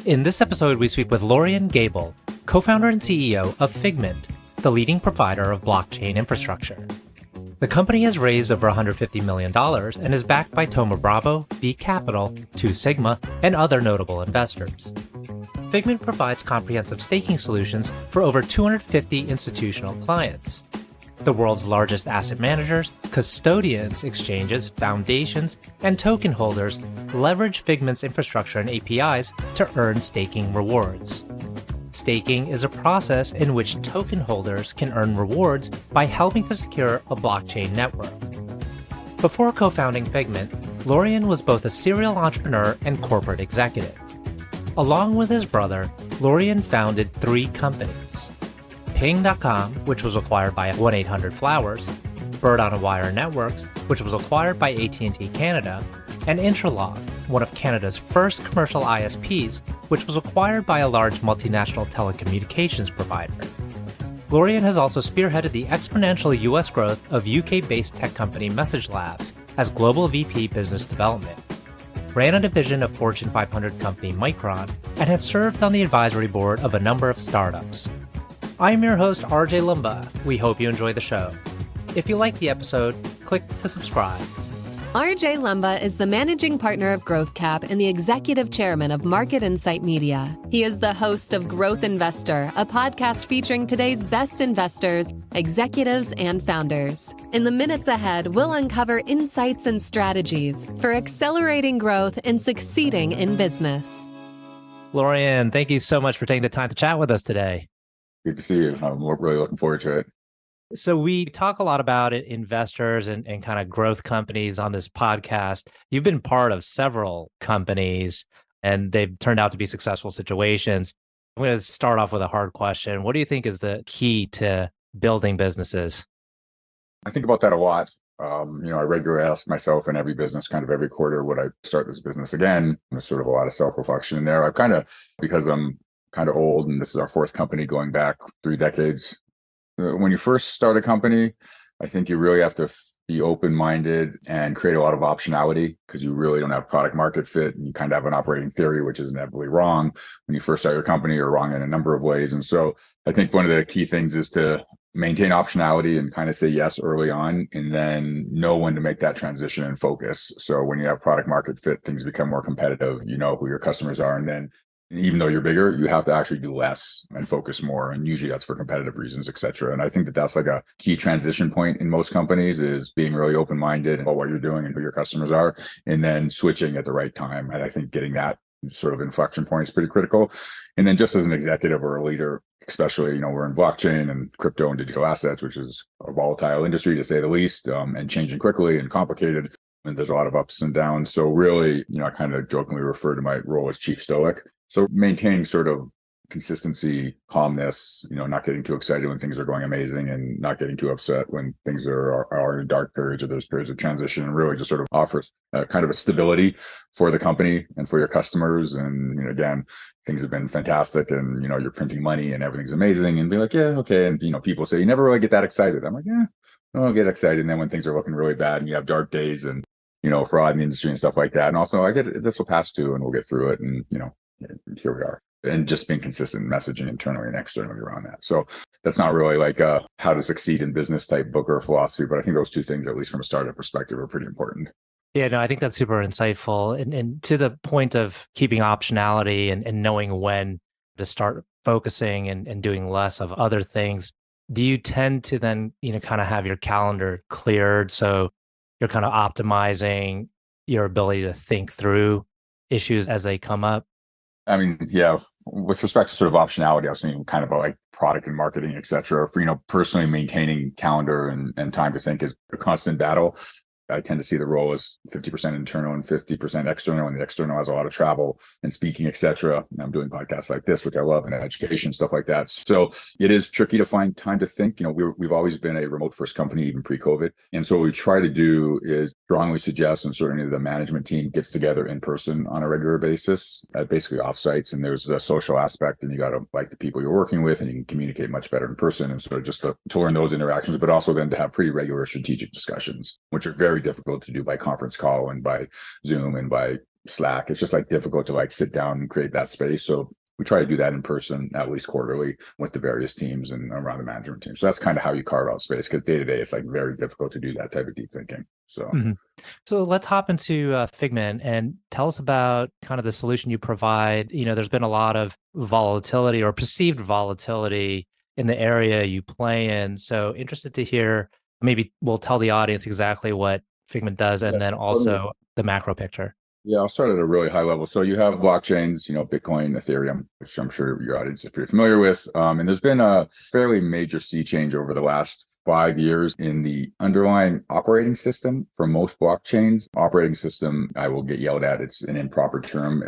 In this episode, we speak with Lorien Gabel, co-founder and CEO of Figment, the leading provider of blockchain infrastructure. The company has raised over $150 million and is backed by Thoma Bravo, B Capital, Two Sigma, and other notable investors. Figment provides comprehensive staking solutions for over 250 institutional clients. The world's largest asset managers, custodians, exchanges, foundations, and token holders leverage Figment's infrastructure and APIs to earn staking rewards. Staking is a process in which token holders can earn rewards by helping to secure a blockchain network. Before co-founding Figment, Lorien was both a serial entrepreneur and corporate executive. Along with his brother, Lorien founded 3 companies: Ping.com, which was acquired by 1-800-Flowers, Bird-on-a-Wire Networks, which was acquired by AT&T Canada, and Interlog, one of Canada's first commercial ISPs, which was acquired by a large multinational telecommunications provider. Lorien has also spearheaded the exponential U.S. growth of UK-based tech company Message Labs as Global VP Business Development, ran a division of Fortune 500 company Micron, and has served on the advisory board of a number of startups. I'm your host, RJ Lumba. We hope you enjoy the show. If you like the episode, click to subscribe. RJ Lumba is the managing partner of Growth Cap and the executive chairman of Market Insight Media. He is the host of Growth Investor, a podcast featuring today's best investors, executives, and founders. In the minutes ahead, we'll uncover insights and strategies for accelerating growth and succeeding in business. Lorien, thank you so much for taking the time to chat with us today. Good to see you. I'm really looking forward to it. So we talk a lot about it, investors and kind of growth companies on this podcast. You've been part of several companies and they've turned out to be successful situations. I'm going to start off with a hard question. What do you think is the key to building businesses? I think about that a lot. I regularly ask myself in every business, kind of every quarter, would I start this business again? There's sort of a lot of self-reflection in there. Because I'm kind of old and this is our 4th company going back 3 decades. When you first start a company, I think you really have to be open-minded and create a lot of optionality because you really don't have product market fit and you kind of have an operating theory, which is inevitably wrong. When you first start your company, you're wrong in a number of ways. And so I think one of the key things is to maintain optionality and kind of say yes early on and then know when to make that transition and focus. So when you have product market fit, things become more competitive, you know who your customers are, and then even though you're bigger, you have to actually do less and focus more. And usually that's for competitive reasons, et cetera. And I think that that's like a key transition point in most companies is being really open-minded about what you're doing and who your customers are, and then switching at the right time. And I think getting that sort of inflection point is pretty critical. And then just as an executive or a leader, especially, we're in blockchain and crypto and digital assets, which is a volatile industry to say the least, and changing quickly and complicated. And there's a lot of ups and downs. So really, I kind of jokingly refer to my role as chief stoic. So maintaining sort of consistency, calmness, not getting too excited when things are going amazing and not getting too upset when things are in dark periods or there's periods of transition, and really just sort of offers kind of a stability for the company and for your customers. And, again, things have been fantastic and, you're printing money and everything's amazing and be like, yeah, okay. And, people say, you never really get that excited. I'm like, yeah, I'll get excited. And then when things are looking really bad and you have dark days and, fraud in the industry and stuff like that. And also I get it, this will pass too, and we'll get through it. And, here we are. And just being consistent messaging internally and externally around that. So that's not really like a how to succeed in business type book or philosophy, but I think those 2 things, at least from a startup perspective, are pretty important. Yeah, no, I think that's super insightful. And to the point of keeping optionality and knowing when to start focusing and doing less of other things, do you tend to then, kind of have your calendar cleared so you're kind of optimizing your ability to think through issues as they come up? I mean, yeah, with respect to sort of optionality, I was thinking kind of about like product and marketing, et cetera. For, personally maintaining calendar and time to think is a constant battle. I tend to see the role as 50% internal and 50% external, and the external has a lot of travel and speaking, et cetera. I'm doing podcasts like this, which I love, and education, stuff like that. So it is tricky to find time to think. We've always been a remote first company, even pre-COVID. And so what we try to do is strongly suggest, and certainly the management team gets together in person on a regular basis at basically offsites. And there's a social aspect, and you got to like the people you're working with, and you can communicate much better in person. And so just to learn those interactions, but also then to have pretty regular strategic discussions, which are very difficult to do by conference call and by Zoom and by Slack. It's just like difficult to like sit down and create that space. So we try to do that in person at least quarterly with the various teams and around the management team. So that's kind of how you carve out space, because day to day it's like very difficult to do that type of deep thinking. So Mhm. So let's hop into Figment and tell us about kind of the solution you provide. There's been a lot of volatility or perceived volatility in the area you play in. So interested to hear, maybe we'll tell the audience exactly what Figment does yeah, and then also the macro picture. yeah, I'll start at a really high level. So you have blockchains, Bitcoin, Ethereum, which I'm sure your audience is pretty familiar with. And there's been a fairly major sea change over the last 5 years in the underlying operating system for most blockchains. Operating system, I will get yelled at. It's an improper term.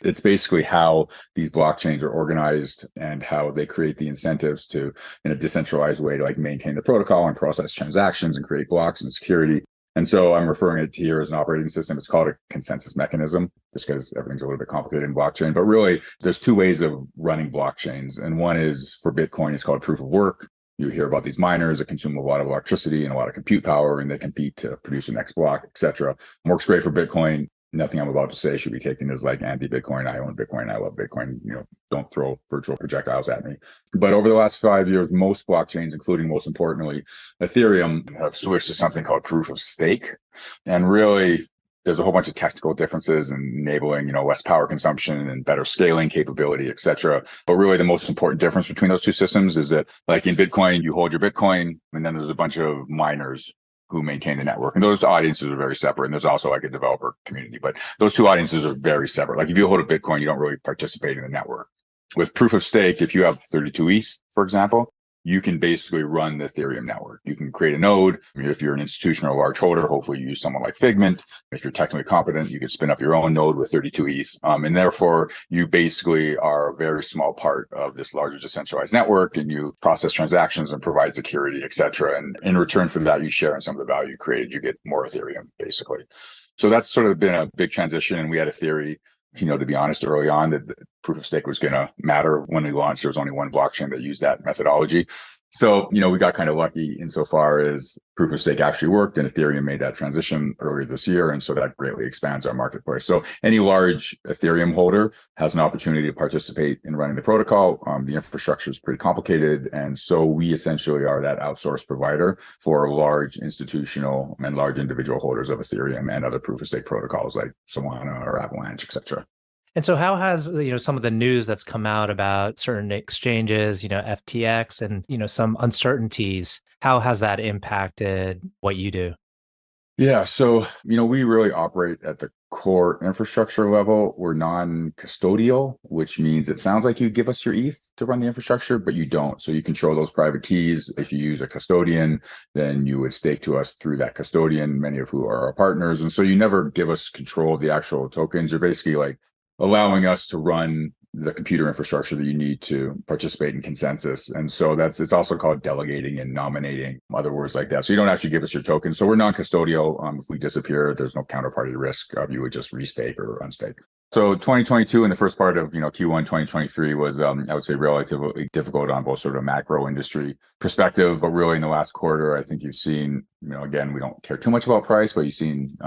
It's basically how these blockchains are organized and how they create the incentives to, in a decentralized way, to like maintain the protocol and process transactions and create blocks and security. And so I'm referring it to here as an operating system. It's called a consensus mechanism, just because everything's a little bit complicated in blockchain. But really, there's two ways of running blockchains. And one is for Bitcoin, it's called proof of work. You hear about these miners that consume a lot of electricity and a lot of compute power, and they compete to produce the next block, et cetera. Works great for Bitcoin. Nothing I'm about to say should be taken as like anti-Bitcoin. I own Bitcoin. I love Bitcoin. Don't throw virtual projectiles at me. But over the last 5 years, most blockchains, including most importantly, Ethereum, have switched to something called proof of stake. And really, there's a whole bunch of technical differences in enabling, less power consumption and better scaling capability, et cetera. But really the most important difference between those two systems is that, like in Bitcoin, you hold your Bitcoin, and then there's a bunch of miners who maintain the network. And those audiences are very separate. And there's also like a developer community, but those two audiences are very separate. Like if you hold a Bitcoin, you don't really participate in the network. With proof of stake, if you have 32 ETH, for example, you can basically run the Ethereum network. You can create a node. If you're an institution or a large holder, hopefully you use someone like Figment. If you're technically competent, you can spin up your own node with 32 ETH. And therefore, you basically are a very small part of this larger decentralized network, and you process transactions and provide security, et cetera. And in return for that, you share in some of the value created. You get more Ethereum, basically. So that's sort of been a big transition. And we had a theory, to be honest, early on, that proof of stake was going to matter. When we launched, there was only one blockchain that used that methodology. So, we got kind of lucky insofar as proof of stake actually worked, and Ethereum made that transition earlier this year. And so that greatly expands our marketplace. So any large Ethereum holder has an opportunity to participate in running the protocol. The infrastructure is pretty complicated. And so we essentially are that outsourced provider for large institutional and large individual holders of Ethereum and other proof of stake protocols like Solana or Avalanche, et cetera. And so how has, some of the news that's come out about certain exchanges, FTX and, some uncertainties, how has that impacted what you do? Yeah. So, we really operate at the core infrastructure level. We're non-custodial, which means it sounds like you give us your ETH to run the infrastructure, but you don't. So you control those private keys. If you use a custodian, then you would stake to us through that custodian, many of who are our partners. And so you never give us control of the actual tokens. You're basically like allowing us to run the computer infrastructure that you need to participate in consensus. And so it's also called delegating and nominating, other words like that. So you don't actually give us your tokens. So we're non-custodial. If we disappear, there's no counterparty risk. You would just restake or unstake. So 2022 and the first part of Q1 2023 was I would say relatively difficult on both sort of a macro industry perspective, but really in the last quarter, I think you've seen, again, we don't care too much about price, but you've seen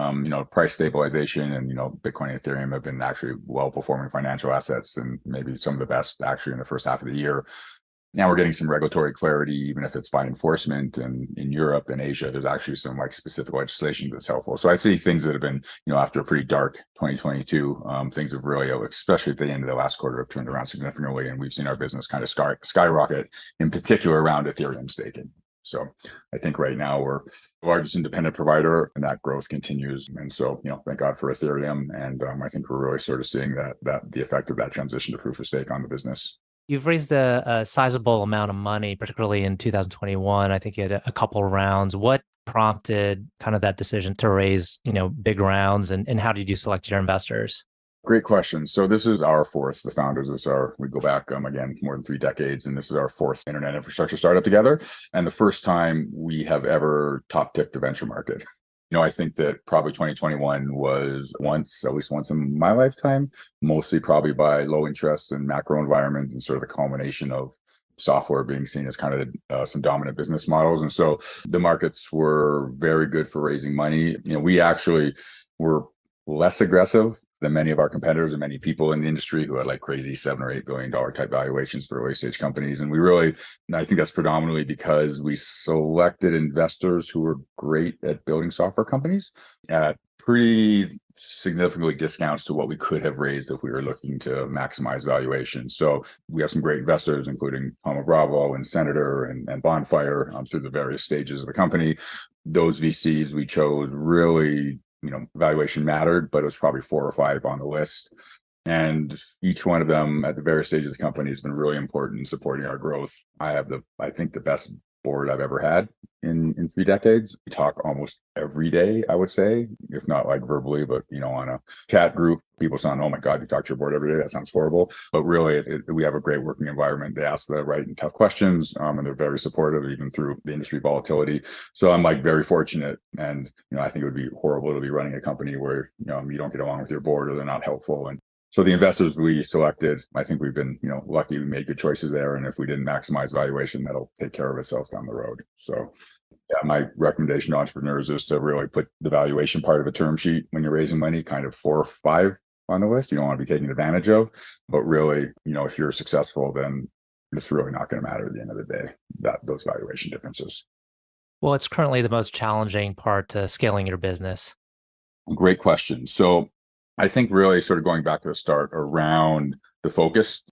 price stabilization, and Bitcoin and Ethereum have been actually well performing financial assets, and maybe some of the best actually in the first half of the year. Now we're getting some regulatory clarity, even if it's by enforcement. And in Europe and Asia, there's actually some like specific legislation that's helpful. So I see things that have been, after a pretty dark 2022, things have really, especially at the end of the last quarter, have turned around significantly. And we've seen our business kind of skyrocket, in particular around Ethereum staking. So I think right now we're the largest independent provider, and that growth continues. And so, thank God for Ethereum. And I think we're really sort of seeing that the effect of that transition to proof of stake on the business. You've raised a sizable amount of money, particularly in 2021. I think you had a couple rounds. What prompted kind of that decision to raise, big rounds, and how did you select your investors? Great question. So this is our fourth. The founders we go back again more than 3 decades, and this is our fourth internet infrastructure startup together, and the first time we have ever top ticked the venture market. I think that probably 2021 was at least once in my lifetime, mostly probably by low interest and macro environment, and sort of the culmination of software being seen as kind of some dominant business models. And so the markets were very good for raising money. We actually were less aggressive than many of our competitors and many people in the industry who had like crazy $7 or $8 billion type valuations for early stage companies. And I think that's predominantly because we selected investors who were great at building software companies at pretty significantly discounts to what we could have raised if we were looking to maximize valuation. So we have some great investors, including Thoma Bravo and Senator and Bonfire through the various stages of the company. Those VCs we chose really, valuation mattered, but it was probably 4 or 5 on the list. And each one of them at the various stages of the company has been really important in supporting our growth. I think the best board I've ever had in 3 decades. We talk almost every day, I would say, if not like verbally, but on a chat group, people sound, oh my God, you talk to your board every day. That sounds horrible. But really, we have a great working environment. They ask the right and tough questions, and they're very supportive, even through the industry volatility. So I'm like very fortunate. And, I think it would be horrible to be running a company where, you don't get along with your board or they're not helpful. And so the investors we selected, I think we've been, lucky we made good choices there. And if we didn't maximize valuation, that'll take care of itself down the road. So yeah, my recommendation to entrepreneurs is to really put the valuation part of a term sheet when you're raising money, kind of 4 or 5 on the list. You don't want to be taken advantage of, but really, if you're successful, then it's really not going to matter at the end of the day, those valuation differences. Well, it's currently the most challenging part to scaling your business. Great question. So I think really sort of going back to the start around the focus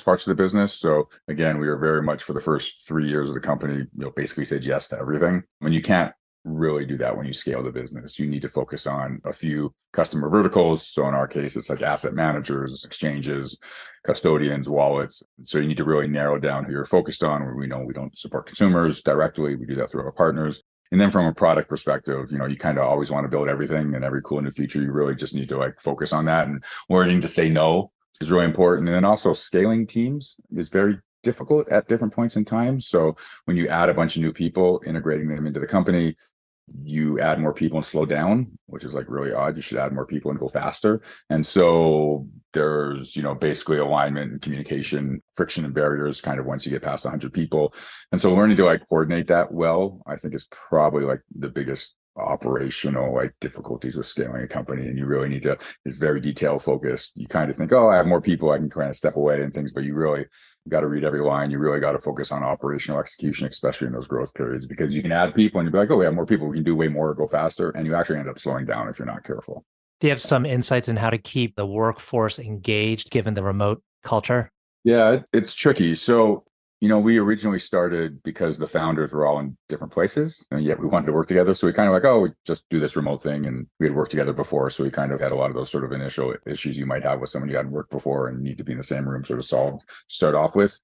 parts of the business. So again, we were very much for the first 3 years of the company, basically said yes to everything. When you can't really do that when you scale the business, you need to focus on a few customer verticals. So in our case, it's like asset managers, exchanges, custodians, wallets. So you need to really narrow down who you're focused on. We know we don't support consumers directly. We do that through our partners. And then from a product perspective, you kind of always want to build everything and every cool new feature. You really just need to focus on that, and learning to say no is really important. And then also scaling teams is very difficult at different points in time. So when you add a bunch of new people, integrating them into the company, you add more people and slow down, which is really odd. You should add more people and go faster. And so there's, basically alignment and communication, friction and barriers kind of once you get past 100 people. And so learning to coordinate that well, I think is probably the biggest operational difficulties with scaling a company. And you really need to, it's very detail focused. You kind of think, oh, I have more people, I can kind of step away and things, but you really got to read every line. You really got to focus on operational execution, especially in those growth periods, because you can add people and you'll be like, oh, we have more people, we can do way more, go faster. And you actually end up slowing down if you're not careful. Do you have some insights in how to keep the workforce engaged given the remote culture? Yeah, it's tricky. So we originally started because the founders were all in different places, and yet we wanted to work together. So we kind of we just do this remote thing, and we had worked together before. So we kind of had a lot of those sort of initial issues you might have with someone you hadn't worked before and need to be in the same room sort of solved to start off with.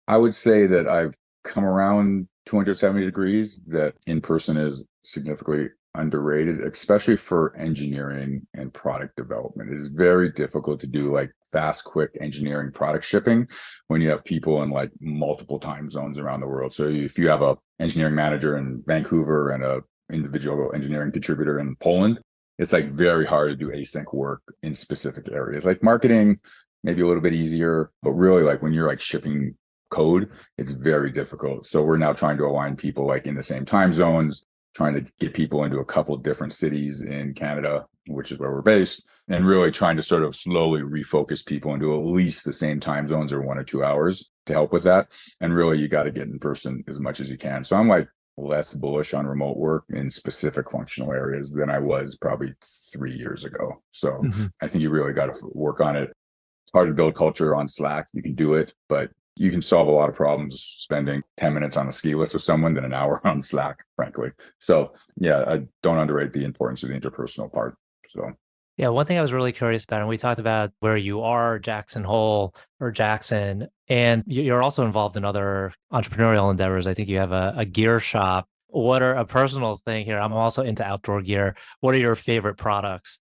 I would say that I've come around 270 degrees that in person is significantly underrated, especially for engineering and product development. It is very difficult to do fast, quick engineering product shipping when you have people in multiple time zones around the world. So if you have a engineering manager in Vancouver and a individual engineering contributor in Poland, it's very hard to do async work in specific areas. Marketing, maybe a little bit easier, but really when you're shipping code, it's very difficult. So we're now trying to align people in the same time zones, trying to get people into a couple of different cities in Canada, which is where we're based, and really trying to sort of slowly refocus people into at least the same time zones or 1 or 2 hours to help with that. And really, you got to get in person as much as you can. So I'm less bullish on remote work in specific functional areas than I was probably 3 years ago. So I think you really got to work on it. It's hard to build culture on Slack. You can do it, but you can solve a lot of problems spending 10 minutes on a ski lift with someone than an hour on Slack, frankly. So yeah, I don't underrate the importance of the interpersonal part. So yeah, one thing I was really curious about, and we talked about where you are, Jackson Hole or Jackson, and you're also involved in other entrepreneurial endeavors. I think you have a gear shop. What are a personal thing here? I'm also into outdoor gear. What are your favorite products?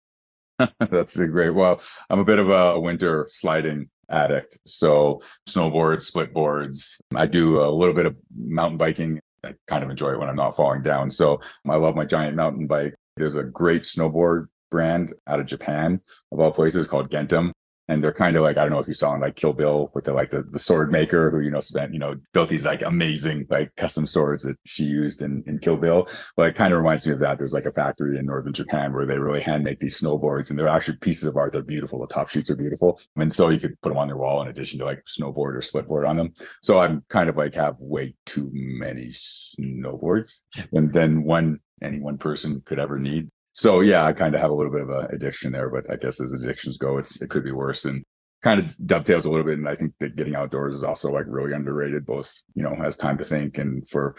That's great. Well, I'm a bit of a winter sliding addict. So snowboards, split boards. I do a little bit of mountain biking. I kind of enjoy it when I'm not falling down. So I love my giant mountain bike. There's a great snowboard brand out of Japan, of all places, called Gentem. And they're kind of like, I don't know if you saw in like Kill Bill with the sword maker who, spent, built these like amazing like custom swords that she used in Kill Bill. But it kind of reminds me of that. There's like a factory in northern Japan where they really hand make these snowboards, and they're actually pieces of art. They're beautiful. The top sheets are beautiful. And so you could put them on their wall in addition to like snowboard or split board on them. So I'm kind of like have way too many snowboards than any one person could ever need. So yeah, I kind of have a little bit of an addiction there, but I guess as addictions go, it could be worse, and kind of dovetails a little bit. And I think that getting outdoors is also like really underrated, both, has time to think and for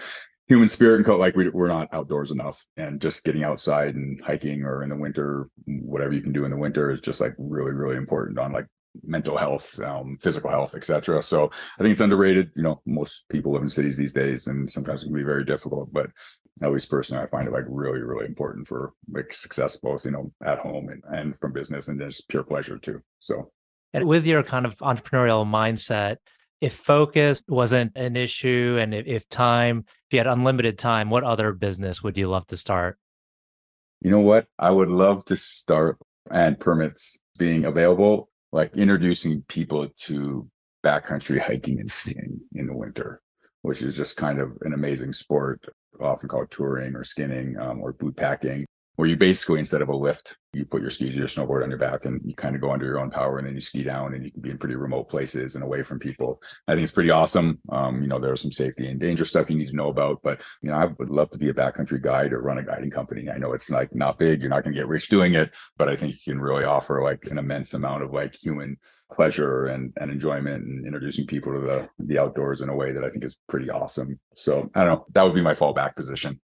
human spirit and like we're not outdoors enough, and just getting outside and hiking or in the winter, whatever you can do in the winter is just like really, really important on like mental health, physical health, etc. So I think it's underrated. Most people live in cities these days, and sometimes it can be very difficult, but at least personally, I find it like really, really important for like success, both, at home and from business, and just pure pleasure too. So, and with your kind of entrepreneurial mindset, if focus wasn't an issue, and if you had unlimited time, what other business would you love to start? You know what? I would love to start, and permits being available, like introducing people to backcountry hiking and skiing in the winter, which is just kind of an amazing sport, often called touring or skinning, or boot packing, where you basically, instead of a lift, you put your skis or your snowboard on your back and you kind of go under your own power, and then you ski down, and you can be in pretty remote places and away from people. I think it's pretty awesome. There's some safety and danger stuff you need to know about, but I would love to be a backcountry guide or run a guiding company. I know it's like not big, you're not going to get rich doing it, but I think you can really offer like an immense amount of like human pleasure and enjoyment, and introducing people to the outdoors in a way that I think is pretty awesome. So I don't know, that would be my fallback position.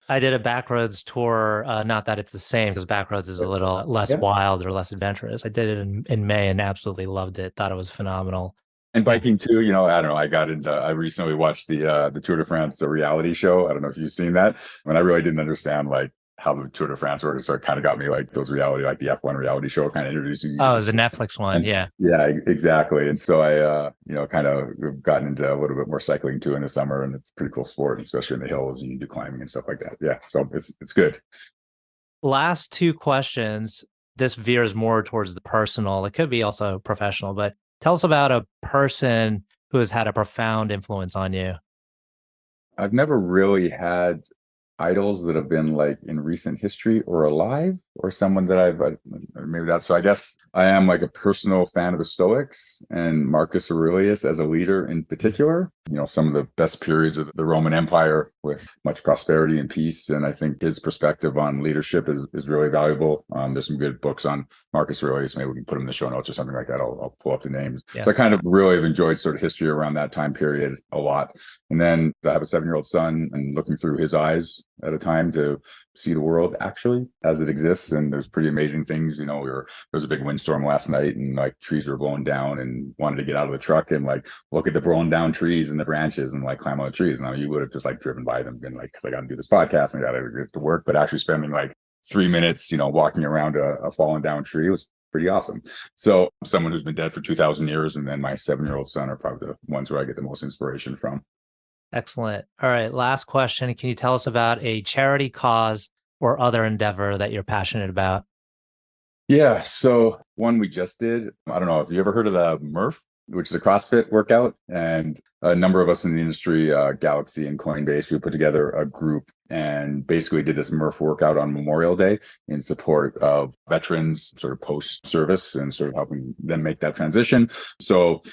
I did a Backroads tour, not that it's the same, because Backroads is a little less wild or less adventurous. I did it in May and absolutely loved it. Thought it was phenomenal. And biking too, I don't know. I recently watched the Tour de France, a reality show. I don't know if you've seen that. I really didn't understand like how the Tour de France works. So it kind of got me like those reality, like the F1 reality show, kind of introducing you. Oh, the Netflix one. Yeah. Yeah, exactly. And so I, kind of gotten into a little bit more cycling too in the summer, and it's a pretty cool sport, especially in the hills, and you do climbing and stuff like that. Yeah. So it's good. Last two questions. This veers more towards the personal. It could be also professional, but tell us about a person who has had a profound influence on you. I've never really had idols that have been like in recent history or alive, or someone that maybe that's, so I guess I am like a personal fan of the Stoics and Marcus Aurelius as a leader in particular. Some of the best periods of the Roman Empire with much prosperity and peace. And I think his perspective on leadership is really valuable. There's some good books on Marcus Aurelius. Maybe we can put them in the show notes or something like that. I'll pull up the names. Yeah. So I kind of really have enjoyed sort of history around that time period a lot. And then I have a 7-year-old son, and looking through his eyes at a time to see the world actually as it exists. And there's pretty amazing things. There was a big windstorm last night, and like trees were blown down, and wanted to get out of the truck and like look at the blown down trees and the branches and like climb on the trees. Now you would have just like driven by them, been like, because I got to do this podcast and I got to get to work, but actually spending like 3 minutes, walking around a fallen down tree was pretty awesome. So someone who's been dead for 2,000 years, and then my 7-year-old son are probably the ones where I get the most inspiration from. Excellent. All right. Last question. Can you tell us about a charity cause or other endeavor that you're passionate about? Yeah. So one we just did, I don't know if you ever heard of the Murph, which is a CrossFit workout. And a number of us in the industry, Galaxy and Coinbase, we put together a group and basically did this Murph workout on Memorial Day in support of veterans sort of post-service and sort of helping them make that transition. So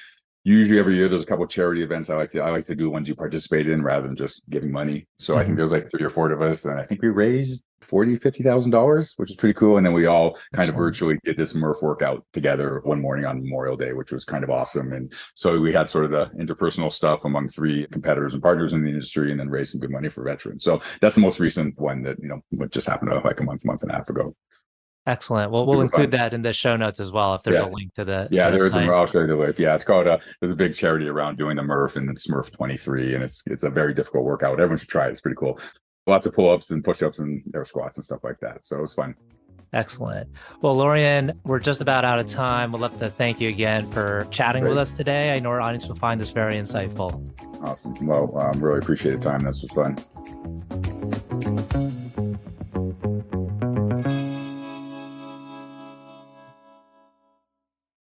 usually every year there's a couple of charity events I like to do ones you participate in rather than just giving money. So I think there was like 3 or 4 of us, and I think we raised $50,000, which is pretty cool. And then we all kind of virtually did this Murph workout together one morning on Memorial Day, which was kind of awesome. And so we had sort of the interpersonal stuff among 3 competitors and partners in the industry, and then raised some good money for veterans. So that's the most recent one that, just happened like a month and a half ago. Excellent. Well, we'll include that in the show notes as well, if there's a link to the. Yeah, there is. I'll show you the link. Yeah, it's called, there's a big charity around doing the Murph, and it's Murph 23. And it's a very difficult workout. Everyone should try it. It's pretty cool. Lots of pull-ups and push-ups and air squats and stuff like that. So it was fun. Excellent. Well, Lorien, we're just about out of time. We'd love to thank you again for chatting with us today. I know our audience will find this very insightful. Awesome. Well, really appreciate the time. This was fun.